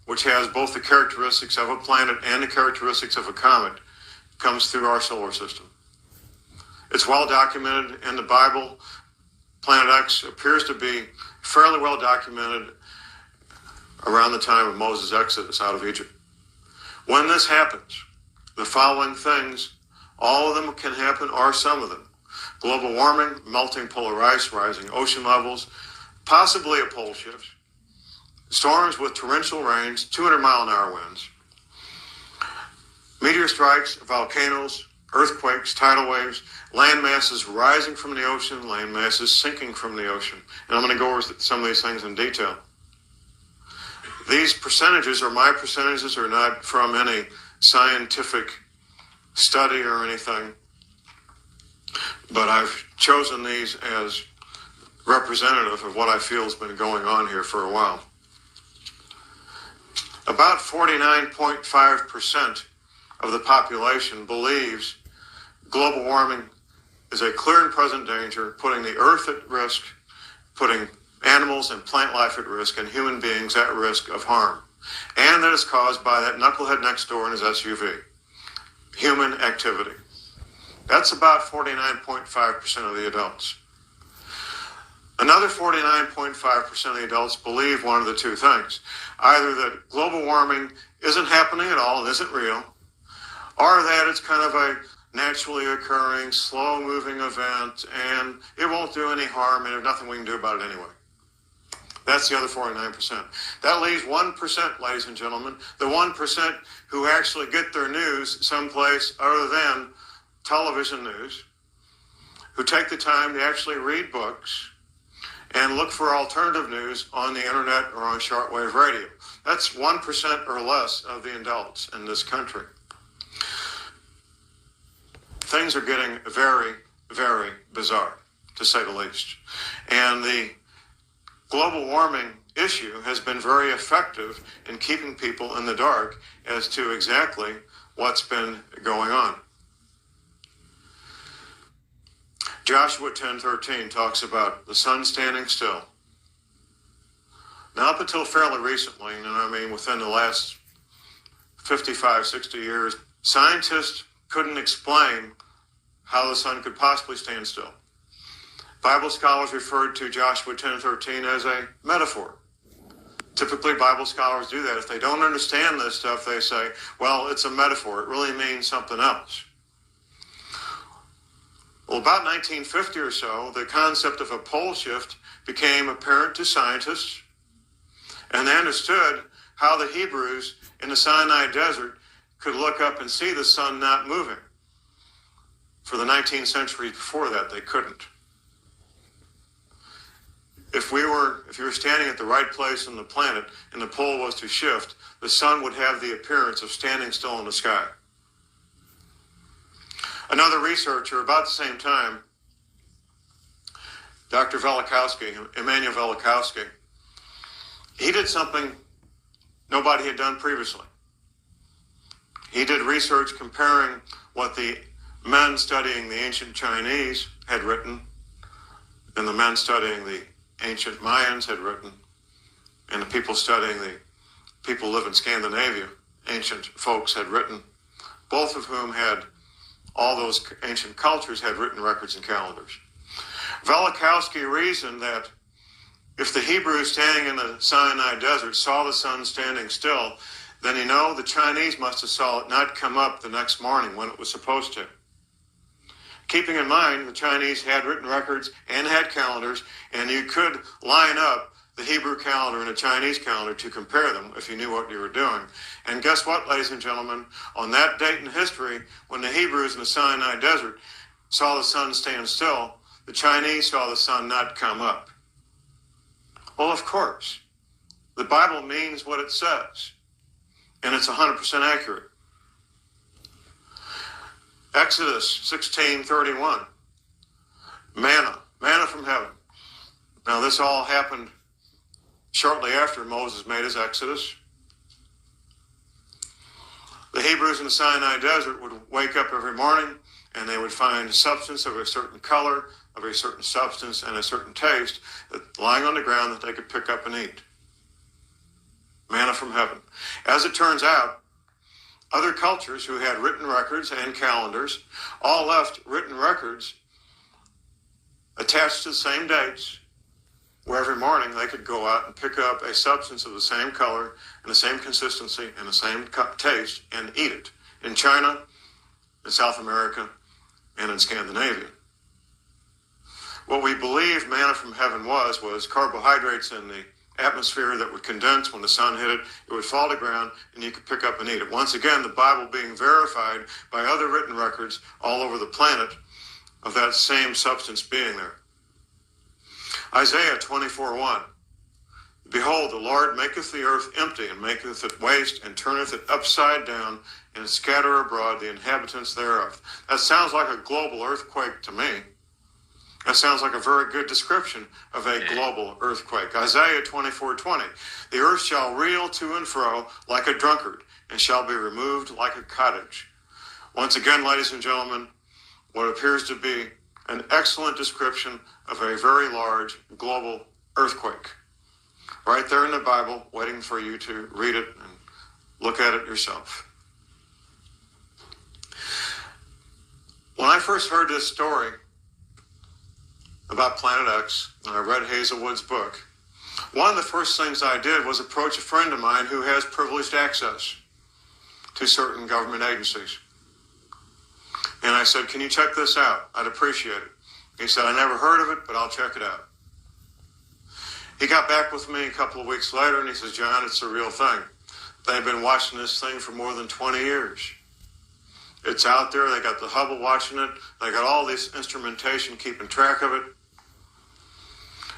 which has both the characteristics of a planet and the characteristics of a comet, comes through our solar system. It's well documented in the Bible. Planet X appears to be fairly well documented around the time of Moses' exodus out of Egypt. When this happens, the following things, all of them can happen, or some of them. Global warming, melting polar ice, rising ocean levels, possibly a pole shift, storms with torrential rains, 200-mile-an-hour winds, meteor strikes, volcanoes, earthquakes, tidal waves, land masses rising from the ocean, land masses sinking from the ocean. And I'm going to go over some of these things in detail. These percentages are my percentages, are not from any scientific study or anything, but I've chosen these as representative of what I feel has been going on here for a while. About 49.5% of the population believes global warming is a clear and present danger, putting the earth at risk, putting animals and plant life at risk, and human beings at risk of harm. And that is caused by that knucklehead next door in his SUV. Human activity. That's about 49.5% of the adults. Another 49.5% of the adults believe one of the two things. Either that global warming isn't happening at all and isn't real, or that it's kind of a naturally occurring, slow-moving event, and it won't do any harm, and there's nothing we can do about it anyway. That's the other 49%. That leaves 1%, ladies and gentlemen, the 1% who actually get their news someplace other than television news, who take the time to actually read books and look for alternative news on the internet or on shortwave radio. That's 1% or less of the adults in this country. Things are getting very, very bizarre, to say the least. And the global warming issue has been very effective in keeping people in the dark as to exactly what's been going on. Joshua 10:13 talks about the sun standing still. Now, up until fairly recently, and I mean within the last 55, 60 years, scientists couldn't explain how the sun could possibly stand still. Bible scholars referred to Joshua 10:13 as a metaphor. Typically, Bible scholars do that. If they don't understand this stuff, they say, well, it's a metaphor. It really means something else. Well, about 1950 or so, the concept of a pole shift became apparent to scientists, and they understood how the Hebrews in the Sinai desert could look up and see the sun not moving. For the 19th century before that, they couldn't. If you were standing at the right place on the planet and the pole was to shift, the sun would have the appearance of standing still in the sky. Another researcher about the same time, Dr. Emmanuel Velikovsky, he did something nobody had done previously. He did research comparing what the men studying the ancient Chinese had written and the men studying the ancient Mayans had written, and the people who live in Scandinavia, ancient folks had written, both of whom had, all those ancient cultures had written records and calendars. Velikovsky reasoned that if the Hebrews standing in the Sinai desert saw the sun standing still, then the Chinese must have saw it not come up the next morning when it was supposed to. Keeping in mind, the Chinese had written records and had calendars, and you could line up the Hebrew calendar and the Chinese calendar to compare them if you knew what you were doing. And guess what, ladies and gentlemen? On that date in history, when the Hebrews in the Sinai desert saw the sun stand still, the Chinese saw the sun not come up. Well, of course, the Bible means what it says, and it's 100% accurate. Exodus 16:31, manna from heaven. Now, this all happened shortly after Moses made his exodus. The Hebrews in the Sinai desert would wake up every morning and they would find substance of a certain color, of a certain substance, and a certain taste lying on the ground that they could pick up and eat. manna from heaven. As it turns out, other cultures who had written records and calendars all left written records attached to the same dates, where every morning they could go out and pick up a substance of the same color and the same consistency and the same taste and eat it in China, in South America, and in Scandinavia. What we believe manna from heaven was carbohydrates in the atmosphere that would condense when the sun hit it. It would fall to ground and you could pick up and eat it. Once again, the Bible being verified by other written records all over the planet of that same substance being there. Isaiah 24:1. Behold, the Lord maketh the earth empty, and maketh it waste, and turneth it upside down, and scatter abroad the inhabitants thereof. That sounds like a global earthquake to me. That sounds like a very good description of a global earthquake. Isaiah 24:20. The earth shall reel to and fro like a drunkard, and shall be removed like a cottage. Once again, ladies and gentlemen, what appears to be an excellent description of a very large global earthquake. Right there in the Bible, waiting for you to read it and look at it yourself. When I first heard this story about Planet X, and I read Hazelwood's book, one of the first things I did was approach a friend of mine who has privileged access to certain government agencies. And I said, can you check this out? I'd appreciate it. He said, I never heard of it, but I'll check it out. He got back with me a couple of weeks later, and he says, John, it's a real thing. They've been watching this thing for more than 20 years. It's out there. They got the Hubble watching it. They got all this instrumentation keeping track of it.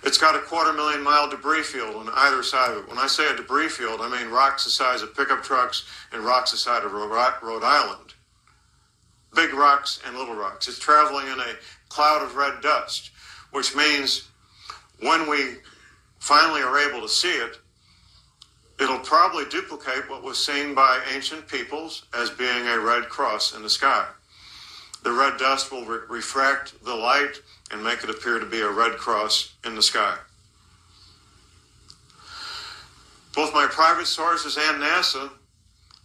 It's got a 250,000-mile debris field on either side of it. When I say a debris field, I mean rocks the size of pickup trucks and rocks the size of Rhode Island. Big rocks and little rocks. It's traveling in a cloud of red dust, which means when we finally are able to see it, it'll probably duplicate what was seen by ancient peoples as being a red cross in the sky. The red dust will refract the light and make it appear to be a red cross in the sky. Both my private sources and NASA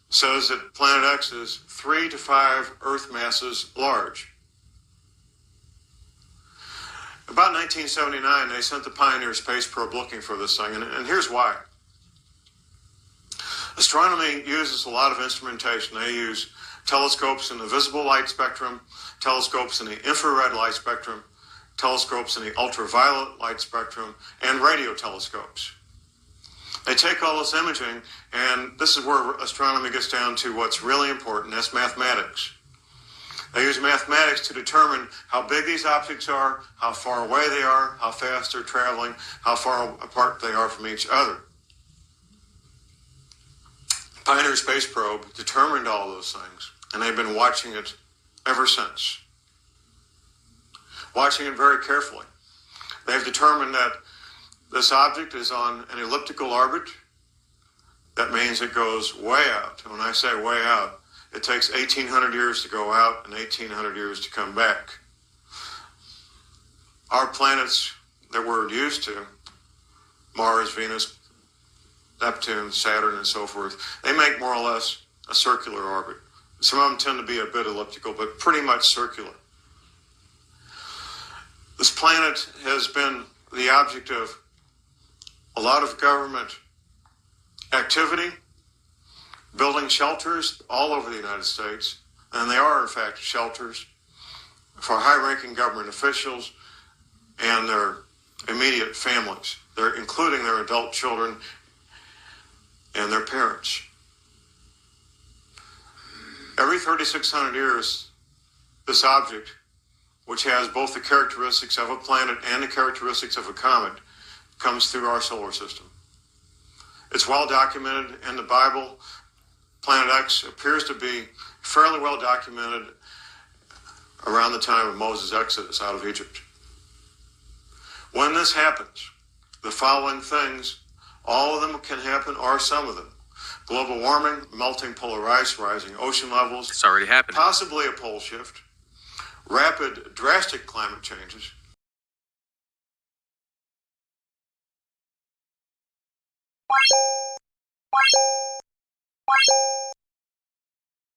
says that Planet X is 3 to 5 Earth masses large. About 1979, they sent the Pioneer space probe looking for this thing, and here's why. Astronomy uses a lot of instrumentation. They use telescopes in the visible light spectrum, telescopes in the infrared light spectrum, telescopes in the ultraviolet light spectrum, and radio telescopes. They take all this imaging, and this is where astronomy gets down to what's really important. That's mathematics. They use mathematics to determine how big these objects are, how far away they are, how fast they're traveling, how far apart they are from each other. Pioneer Space Probe determined all those things, and they've been watching it ever since. Watching it very carefully. They've determined that this object is on an elliptical orbit. That means it goes way out. And when I say way out, it takes 1,800 years to go out and 1,800 years to come back. Our planets that we're used to, Mars, Venus, Neptune, Saturn, and so forth, they make more or less a circular orbit. Some of them tend to be a bit elliptical, but pretty much circular. This planet has been the object of a lot of government activity, building shelters all over the United States, and they are, in fact, shelters for high-ranking government officials and their immediate families. They're including their adult children and their parents. Every 3,600 years, this object, which has both the characteristics of a planet and the characteristics of a comet, comes through our solar system. It's well documented in the Bible. Planet X appears to be fairly well documented around the time of Moses' exodus out of Egypt. When this happens, the following things, all of them can happen, or some of them. Global warming, melting polar ice, rising ocean levels. It's already happening. Possibly a pole shift. Rapid, drastic climate changes.